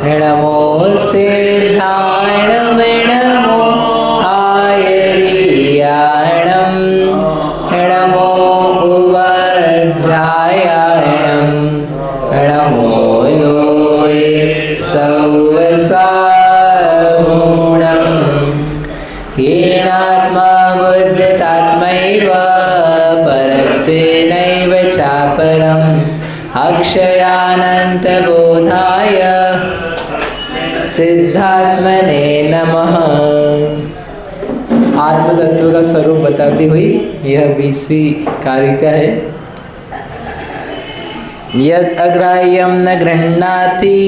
नमो सिद्धाणं नमो आयर्याणं नमो उवज्जायाणं नमो लोये सौवसागुणं येनात्मा बुद्धतात्मैव परत्वेनैव चापरम् अक्षयानन्तबोधाय सिद्धात्मने नमः। आत्म तत्व का स्वरूप बताती हुई यह 20वीं कारिका है। यद अग्राह्यं न गृह्णाति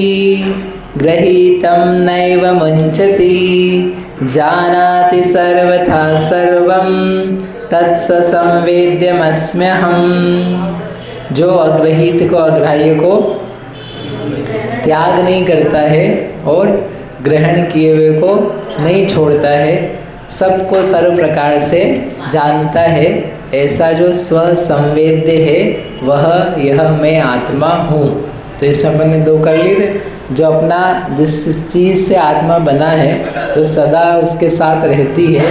गृहीतं नैव मुञ्चति जानाति सर्वथा सर्वं तत्संवेद्यमस्म्यहम्। जो अग्रहित को अग्राह्य को त्याग नहीं करता है और ग्रहण किए हुए को नहीं छोड़ता है, सबको सर्व प्रकार से जानता है, ऐसा जो स्व संवेद्य है वह यह मैं आत्मा हूँ। तो इसमें अपन ने 2 कर लिए थे। जो अपना जिस चीज़ से आत्मा बना है तो सदा उसके साथ रहती है,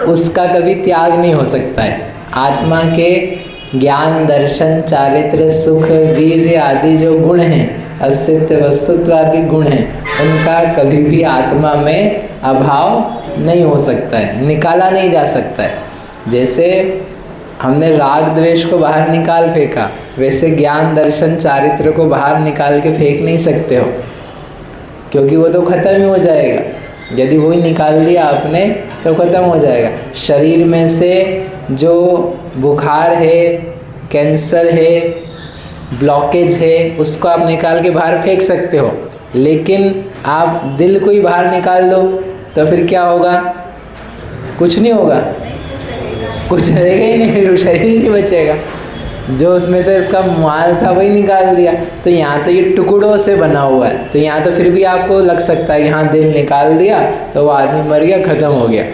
उसका कभी त्याग नहीं हो सकता है। आत्मा के ज्ञान, दर्शन, चारित्र, सुख, वीर्य आदि जो गुण हैं, अस्तित्व, वस्तुत्व आदि गुण हैं, उनका कभी भी आत्मा में अभाव नहीं हो सकता है, निकाला नहीं जा सकता है। जैसे हमने राग द्वेष को बाहर निकाल फेंका, वैसे ज्ञान, दर्शन, चारित्र को बाहर निकाल के फेंक नहीं सकते हो, क्योंकि वो तो खत्म ही हो जाएगा। यदि वही निकाल दिया आपने तो खत्म हो जाएगा। शरीर में से जो बुखार है, कैंसर है, ब्लॉकेज है, उसको आप निकाल के बाहर फेंक सकते हो, लेकिन आप दिल को ही बाहर निकाल दो तो फिर क्या होगा? कुछ नहीं होगा, कुछ रहेगा ही नहीं, फिर शरीर ही नहीं बचेगा। जो उसमें से उसका माल था वही निकाल दिया। तो यहाँ तो ये टुकड़ों से बना हुआ है, तो यहाँ तो फिर भी आपको लग सकता है यहाँ दिल निकाल दिया तो वो आदमी मर गया, ख़त्म हो गया।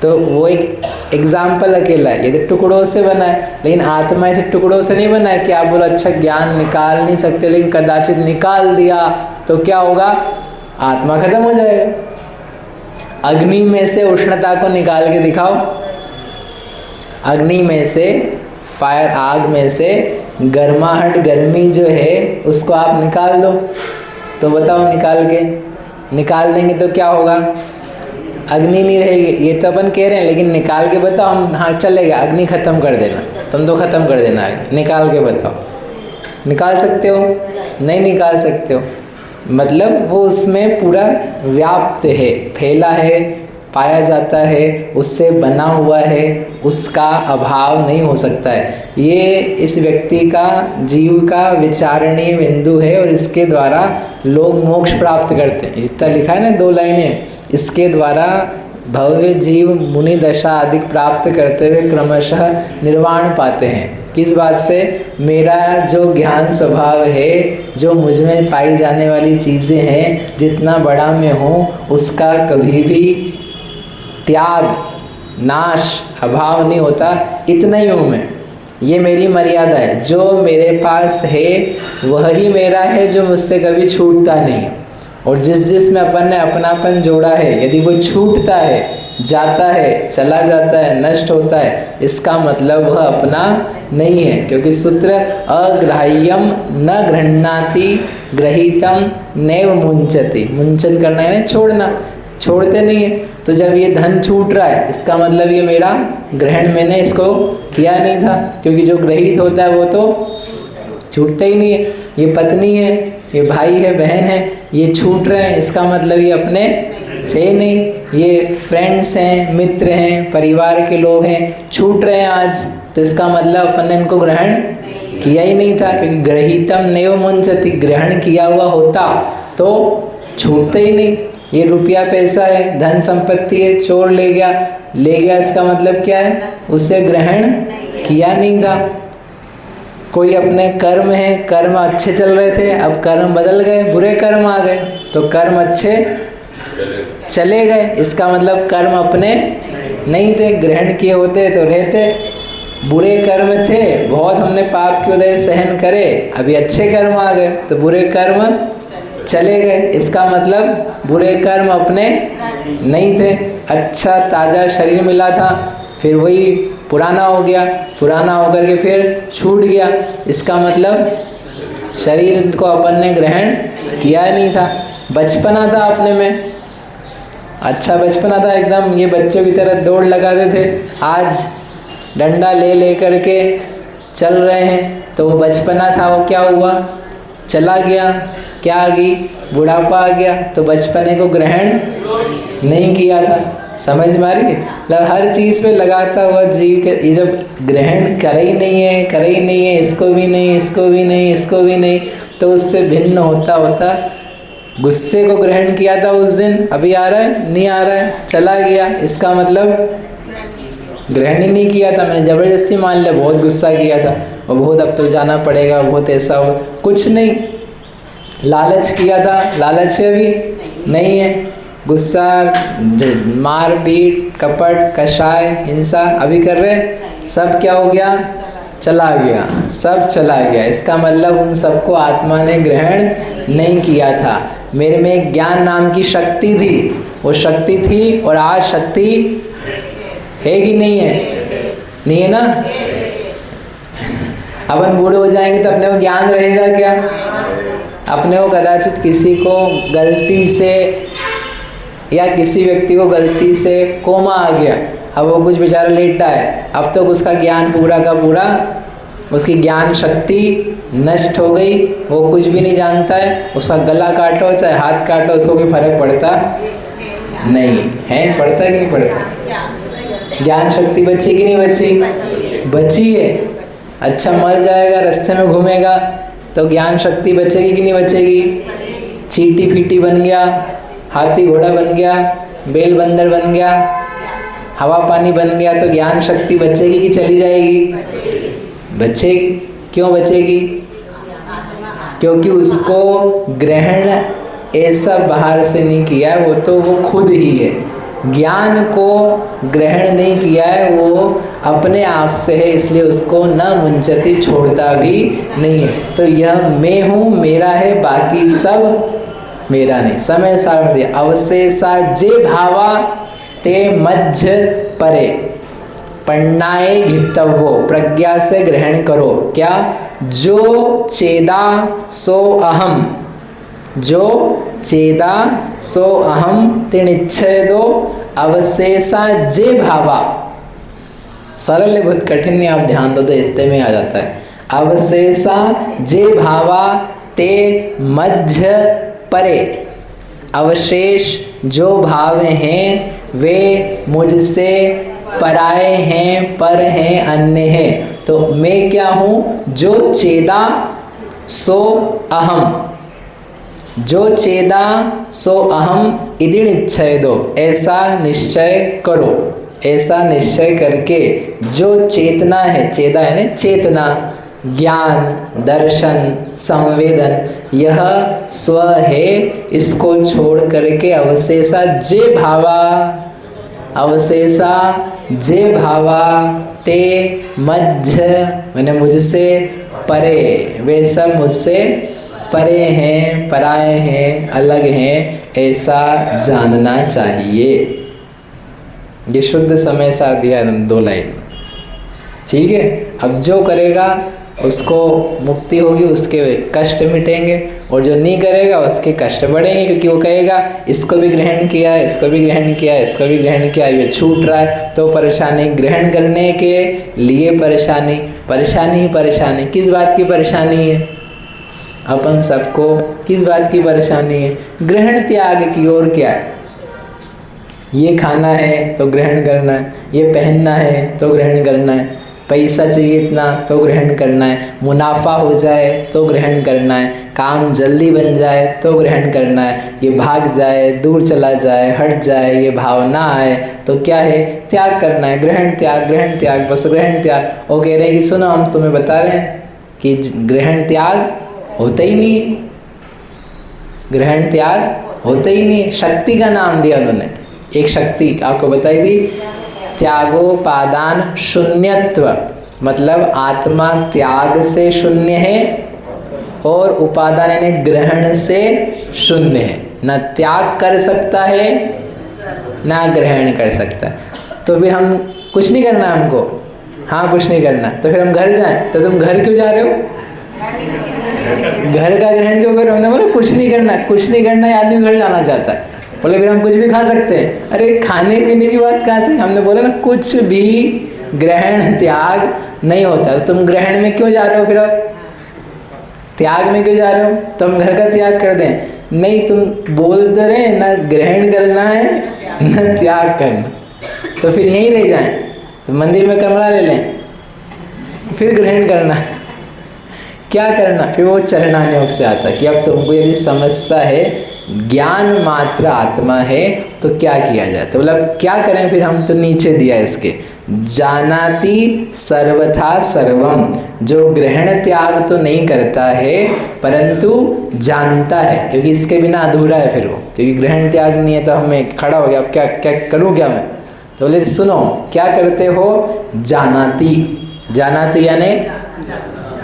तो वो एक एग्जाम्पल अकेला है, ये तो टुकड़ों से बना है। लेकिन आत्मा ऐसे टुकड़ों से नहीं बना है कि आप बोलो अच्छा ज्ञान निकाल नहीं सकते, लेकिन कदाचित निकाल दिया तो क्या होगा? आत्मा खत्म हो जाएगा। अग्नि में से उष्णता को निकाल के दिखाओ, अग्नि में से, फायर, आग में से गर्माहट, गर्मी जो है उसको आप निकाल दो, तो बताओ निकाल देंगे तो क्या होगा? अग्नि नहीं रहेगी। ये तो अपन कह रहे हैं, लेकिन निकाल के बताओ हम, हाँ चलेगा, अग्नि ख़त्म कर देना, तुम तो ख़त्म कर देना, निकाल के बताओ। निकाल सकते हो? नहीं निकाल सकते हो। मतलब वो उसमें पूरा व्याप्त है, फैला है, पाया जाता है, उससे बना हुआ है, उसका अभाव नहीं हो सकता है। ये इस व्यक्ति का, जीव का विचारणीय बिंदु है और इसके द्वारा लोग मोक्ष प्राप्त करते हैं। जितना लिखा है ना 2 लाइनें, इसके द्वारा भव्य जीव मुनि दशा आदि प्राप्त करते हुए क्रमशः निर्वाण पाते हैं। किस बात से? मेरा जो ज्ञान स्वभाव है, जो मुझ में पाई जाने वाली चीज़ें हैं, जितना बड़ा मैं हूँ उसका कभी भी त्याग, नाश, अभाव नहीं होता। इतना ही हूँ मैं, ये मेरी मर्यादा है। जो मेरे पास है वह ही मेरा है, जो मुझसे कभी छूटता नहीं है। और जिस में अपन ने अपनापन जोड़ा है, यदि वो छूटता है, जाता है, चला जाता है, नष्ट होता है, इसका मतलब वह अपना नहीं है। क्योंकि सूत्र अग्राह्यम न गृह्णाति गृहीतम नैव मुंचति, मुंचन करना है ना, छोड़ना, छोड़ते नहीं है। तो जब ये धन छूट रहा है, इसका मतलब ये मेरा ग्रहण मैंने इसको किया नहीं था, क्योंकि जो ग्रहित होता है वो तो छूटता ही नहीं है। ये पत्नी है, ये भाई है, बहन है, ये छूट रहे हैं, इसका मतलब ये अपने थे नहीं। ये फ्रेंड्स हैं, मित्र हैं, परिवार के लोग हैं, छूट रहे हैं आज, तो इसका मतलब अपन ने इनको ग्रहण किया ही नहीं था। क्योंकि ग्रहीतम नैव मुंचति, ग्रहण किया हुआ होता तो छूटते ही नहीं। ये रुपया पैसा है, धन संपत्ति है, चोर ले गया, इसका मतलब क्या है? उसे ग्रहण किया नहीं था। कोई अपने कर्म है, कर्म अच्छे चल रहे थे, अब कर्म बदल गए, बुरे कर्म आ गए, तो कर्म अच्छे चले गए, इसका मतलब कर्म अपने नहीं थे, ग्रहण किए होते तो रहते। बुरे कर्म थे, बहुत हमने पाप के उदय सहन करे, अभी अच्छे कर्म आ गए, तो बुरे कर्म चले गए, इसका मतलब बुरे कर्म अपने नहीं थे। अच्छा ताज़ा शरीर मिला था, फिर वही पुराना हो गया, पुराना होकर के फिर छूट गया, इसका मतलब शरीर को अपन ने ग्रहण किया नहीं था। बचपना था अपने में, अच्छा बचपना था एकदम, ये बच्चों की तरह दौड़ लगाते थे, आज डंडा ले करके चल रहे हैं, तो वो बचपना था, वो क्या हुआ, चला गया, क्या आ गई, बुढ़ापा आ गया, तो बचपने को ग्रहण नहीं किया था। समझ में आ रही है? मतलब हर चीज़ पे लगाता हुआ जीव के ये जब ग्रहण कर ही नहीं है, इसको भी नहीं, इसको भी नहीं, इसको भी नहीं, तो उससे भिन्न होता होता गुस्से को ग्रहण किया था उस दिन, अभी आ रहा है, नहीं आ रहा है, चला गया, इसका मतलब ग्रहण ही नहीं किया था, मैंने ज़बरदस्ती मान लिया, बहुत गुस्सा किया था और बहुत अब तो जाना पड़ेगा, बहुत ऐसा हो, कुछ नहीं। लालच किया था, लालच अभी नहीं है, गुस्सा, मार पीट, कपट, कषाय, हिंसा अभी कर रहे, सब क्या हो गया, चला गया, सब चला गया, इसका मतलब उन सबको आत्मा ने ग्रहण नहीं किया था। मेरे में एक ज्ञान नाम की शक्ति थी, वो शक्ति थी और आज शक्ति है कि नहीं है? नहीं है ना? अपन बूढ़े हो जाएंगे तो अपने को ज्ञान रहेगा क्या? अपने को कदाचित किसी को गलती से या किसी व्यक्ति को गलती से कोमा आ गया, अब वो कुछ बेचारा लेटा है, अब तो उसका ज्ञान पूरा का पूरा, उसकी ज्ञान शक्ति नष्ट हो गई, वो कुछ भी नहीं जानता है, उसका गला काटो चाहे हाथ काटो उसको कोई फर्क पड़ता नहीं है, पड़ता कि नहीं पड़ता? ज्ञान शक्ति बची कि नहीं बची? बची है। अच्छा मर जाएगा, रास्ते में घूमेगा तो ज्ञान शक्ति बचेगी कि नहीं बचेगी? चींटी फीटी बन गया, हाथी घोड़ा बन गया, बेल बंदर बन गया, हवा पानी बन गया, तो ज्ञान शक्ति बचेगी कि चली जाएगी? बचेगी। क्यों बचेगी? क्योंकि उसको ग्रहण ऐसा बाहर से नहीं किया है, वो तो वो खुद ही है। ज्ञान को ग्रहण नहीं किया है, वो अपने आप से है, इसलिए उसको न मुंचती, छोड़ता भी नहीं है। तो यह मैं हूँ, मेरा है, बाकी सब मेरा नहीं। समय सार में दिया, अवशेषा जे भावा ते मध्य परे, पन्नाए घितव्यो, प्रज्ञा से ग्रहण करो। क्या? जो चेदा सो अहम, जो चेदा सो अहम तिनिच्छेदो अवशेषा जे भावा। सरल है, बहुत कठिन नहीं, आप ध्यान दो तो इतने में आ जाता है। अवशेषा जे भावा ते मध्य परे, अवशेष जो भाव हैं वे मुझसे पराए हैं, पर हैं, अन्य हैं। तो मैं क्या हूँ? जो चेदा सो अहम, जो चेदा सो अहम इति निश्चयदो, ऐसा निश्चय करो। ऐसा निश्चय करके जो चेतना है, चेदा है ना चेतना, ज्ञान, दर्शन, संवेदन, यह स्व है, इसको छोड़ करके अवशेषा जे भावा, अवशेषा जे भावा ते मध्य, मैंने मुझसे परे, वे सब मुझसे परे हैं, पराए हैं, अलग हैं, ऐसा जानना चाहिए। ये शुद्ध समय सार दिया है 2 लाइन, ठीक है। अब जो करेगा उसको मुक्ति होगी, उसके कष्ट मिटेंगे, और जो नहीं करेगा उसके कष्ट बढ़ेंगे, क्योंकि वो कहेगा इसको भी ग्रहण किया, इसको भी ग्रहण किया, इसको भी ग्रहण किया, ये छूट रहा है, तो परेशानी। ग्रहण करने के लिए परेशानी, परेशानी ही परेशानी। किस बात की परेशानी है? अपन सबको किस बात की परेशानी है? ग्रहण त्याग की। और क्या है? ये खाना है तो ग्रहण करना है, ये पहनना है तो ग्रहण करना है, पैसा चाहिए इतना तो ग्रहण करना है, मुनाफा हो जाए तो ग्रहण करना है, काम जल्दी बन जाए तो ग्रहण करना है, ये भाग जाए, दूर चला जाए, हट जाए, ये भावना आए तो क्या है? त्याग करना है। ग्रहण त्याग, ग्रहण त्याग, बस ग्रहण त्याग। और कह रहे हैं कि सुनो, हम तुम्हें बता रहे हैं कि ग्रहण त्याग होता ही नहीं है, ग्रहण त्याग होता ही नहीं है। शक्ति का नाम दिया उन्होंने, एक शक्ति आपको बताई थी, त्यागोपादान शून्यत्व, मतलब आत्मा त्याग से शून्य है और उपादान यानी ग्रहण से शून्य है, ना त्याग कर सकता है ना ग्रहण कर सकता है। तो फिर हम कुछ नहीं करना हमको, हाँ कुछ नहीं करना, तो फिर हम घर जाएं। तो तुम घर क्यों जा रहे हो? घर का ग्रहण क्यों कर रहे हो? हमने बोला कुछ नहीं करना, कुछ नहीं करना, ये आदमी घर जाना चाहता है। बोले फिर हम कुछ भी खा सकते हैं। अरे खाने पीने की बात कहाँ से? हमने बोला ना कुछ भी ग्रहण त्याग नहीं होता। तो तुम ग्रहण में क्यों जा रहे हो? फिर अब त्याग में क्यों जा रहे हो? तो हम घर का त्याग कर दें? नहीं, तुम बोल तो रहे ना ग्रहण करना है ना त्याग करना, तो फिर यहीं रह जाएं। तो मंदिर में कमरा ले लें, फिर ग्रहण करना क्या करना? फिर वो चरणान योग से आता है कि अब तुमको यदि समस्या है, ज्ञान मात्र आत्मा है, तो क्या किया जाए? तो मतलब क्या करें फिर हम? तो नीचे दिया इसके, जानाति सर्वथा सर्वम, जो ग्रहण त्याग तो नहीं करता है परंतु जानता है, क्योंकि इसके बिना अधूरा है फिर वो, क्योंकि ग्रहण त्याग नहीं है। तो हमें खड़ा हो गया, अब क्या क्या करूँ क्या मैं? तो बोले सुनो, क्या करते हो? जानाति, जानाति यानी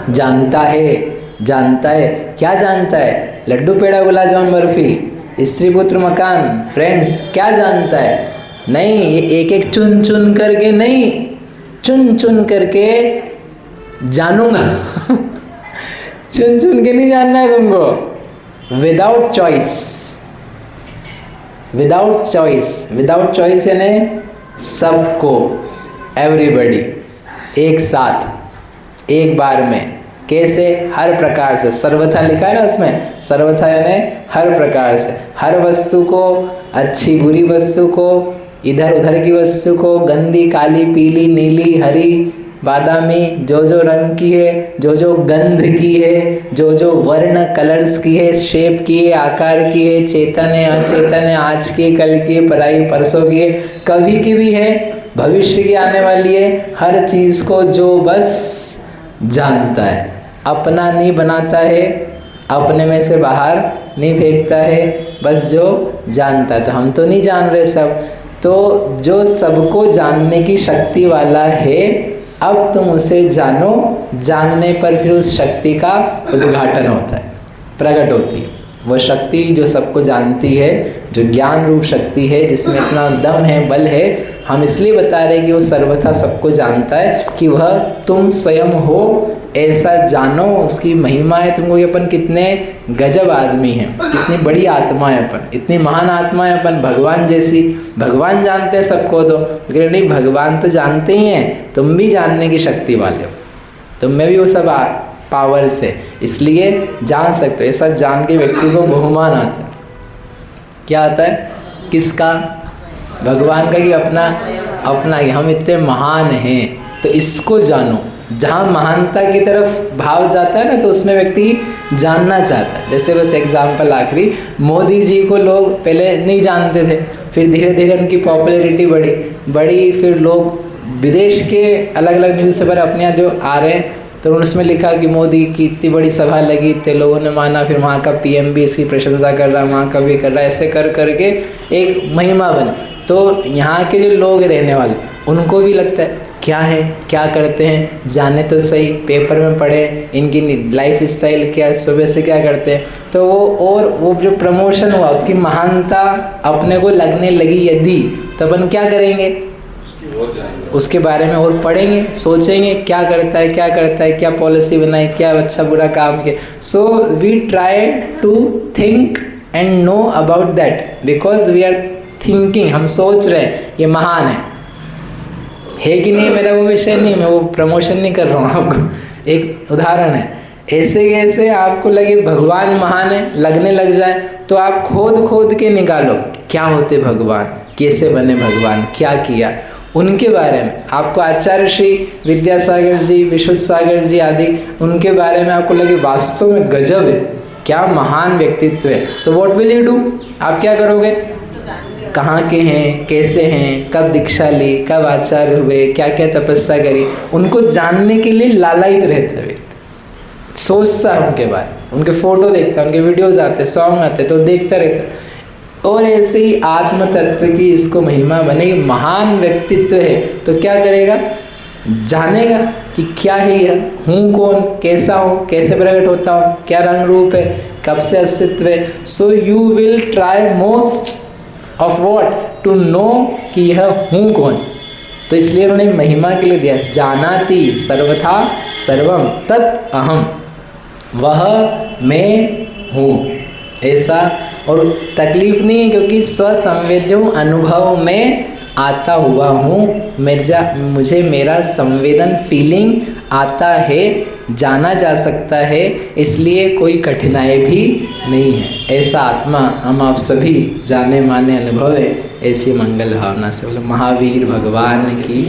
जानता है। जानता है, क्या जानता है? लड्डू पेड़ा गुलाब जामुन बर्फी, स्त्री पुत्र मकान फ्रेंड्स, क्या जानता है? नहीं, ये एक एक चुन चुन करके नहीं, चुन चुन करके जानूंगा चुन चुन के नहीं जानना है तुमको, without choice. Without choice, without choice यानी सबको, एवरीबडी, एक साथ एक बार में। कैसे? हर प्रकार से, सर्वथा लिखा है ना उसमें, सर्वथा यानी हर प्रकार से, हर वस्तु को, अच्छी बुरी वस्तु को, इधर उधर की वस्तु को, गंदी काली पीली नीली हरी बादामी, जो जो रंग की है, जो जो गंध की है, जो जो वर्ण कलर्स की है, शेप की है, आकार की है, चेतन है अचेतन है, आज की कल की पराई परसों की है, कभी की भी है, भविष्य की आने वाली है, हर चीज़ को जो बस जानता है, अपना नहीं बनाता है, अपने में से बाहर नहीं फेंकता है, बस जो जानता है। तो हम तो नहीं जान रहे सब, तो जो सबको जानने की शक्ति वाला है, अब तुम उसे जानो, जानने पर फिर उस शक्ति का उद्घाटन होता है, प्रकट होती है वो शक्ति जो सबको जानती है, जो ज्ञान रूप शक्ति है, जिसमें इतना दम है, बल है। हम इसलिए बता रहे हैं कि वो सर्वथा सबको जानता है कि वह तुम स्वयं हो, ऐसा जानो, उसकी महिमा है तुमको कि अपन कितने गजब आदमी हैं, कितनी बड़ी आत्मा है अपन, इतनी महान आत्मा है अपन, भगवान जैसी। भगवान जानते हैं सबको, तो नहीं, भगवान तो जानते ही हैं, तुम भी जानने की शक्ति वाले हो, तुम में भी वो सब पावर्स है, इसलिए जान सकते हो। ऐसा जान के व्यक्ति को बहुमान आता है। क्या आता है? किसका? भगवान का, कि अपना अपना कि हम इतने महान हैं, तो इसको जानो। जहाँ महानता की तरफ भाव जाता है ना, तो उसमें व्यक्ति जानना चाहता है। जैसे बस एग्जाम्पल आखिरी, मोदी जी को लोग पहले नहीं जानते थे, फिर धीरे धीरे उनकी पॉपुलैरिटी बढ़ी, फिर लोग विदेश के अलग अलग न्यूज़पेपर अपने यहाँ जो आ रहे हैं, तो उसमें लिखा कि मोदी की इतनी बड़ी सभा लगी, इतने लोगों ने माना, फिर वहाँ का पीएम भी इसकी प्रशंसा कर रहा है, वहाँ का भी कर रहा है, ऐसे कर करके एक महिमा बनी। तो यहाँ के जो लोग रहने वाले, उनको भी लगता है क्या है, क्या करते हैं, जाने तो सही, पेपर में पढ़े, इनकी लाइफ स्टाइल क्या है, सुबह से क्या करते हैं। तो वो जो प्रमोशन हुआ, उसकी महानता अपने को लगने लगी यदि, तो अपन क्या करेंगे? उसके बारे में और पढ़ेंगे, सोचेंगे क्या करता है, क्या पॉलिसी बनाई, क्या अच्छा बुरा काम किया। So we try to think and know about that, because we are thinking, हम सोच रहे हैं ये महान है कि नहीं, मेरा वो विषय नहीं, मैं वो प्रमोशन नहीं कर रहा हूँ आपको। एक उदाहरण है, ऐसे कैसे आपको लगे भगवान महान है, लगने लग जाए, तो आप खोद के निकालो क्या होते भगवान, कैसे बने भगवान, क्या किया, उनके बारे में आपको आचार्य श्री विद्यासागर जी, विशुद्ध सागर जी आदि, उनके बारे में आपको लगे वास्तव में गजब है, क्या महान व्यक्तित्व है, तो व्हाट विल यू डू? आप क्या करोगे? कहाँ के हैं, कैसे हैं, कब दीक्षा ली, कब आचार्य हुए, क्या क्या तपस्या करी, उनको जानने के लिए लालायित रहता है व्यक्ति, सोचता है उनके बारे में, उनके फोटो देखता है, उनके वीडियोज आते, सॉन्ग आते, तो देखता रहता है। और ऐसे ही आत्म तत्व की इसको महिमा बने, महान व्यक्तित्व है, तो क्या करेगा? जानेगा कि क्या है यह, हूँ कौन, कैसा हूँ, कैसे प्रकट होता हूँ, क्या रंग रूप है, कब से अस्तित्व है। So you will try most of what to know कि यह हूँ कौन। तो इसलिए उन्होंने महिमा के लिए दिया, जानाति सर्वथा सर्वम तत् अहम, वह मैं हूँ ऐसा। और तकलीफ नहीं है क्योंकि स्वसंवेद्यों अनुभव में आता हुआ हूँ, मुझे मेरा संवेदन फीलिंग आता है, जाना जा सकता है, इसलिए कोई कठिनाई भी नहीं है। ऐसा आत्मा हम आप सभी जाने माने अनुभव है। ऐसी मंगल भावना से बोलो महावीर भगवान की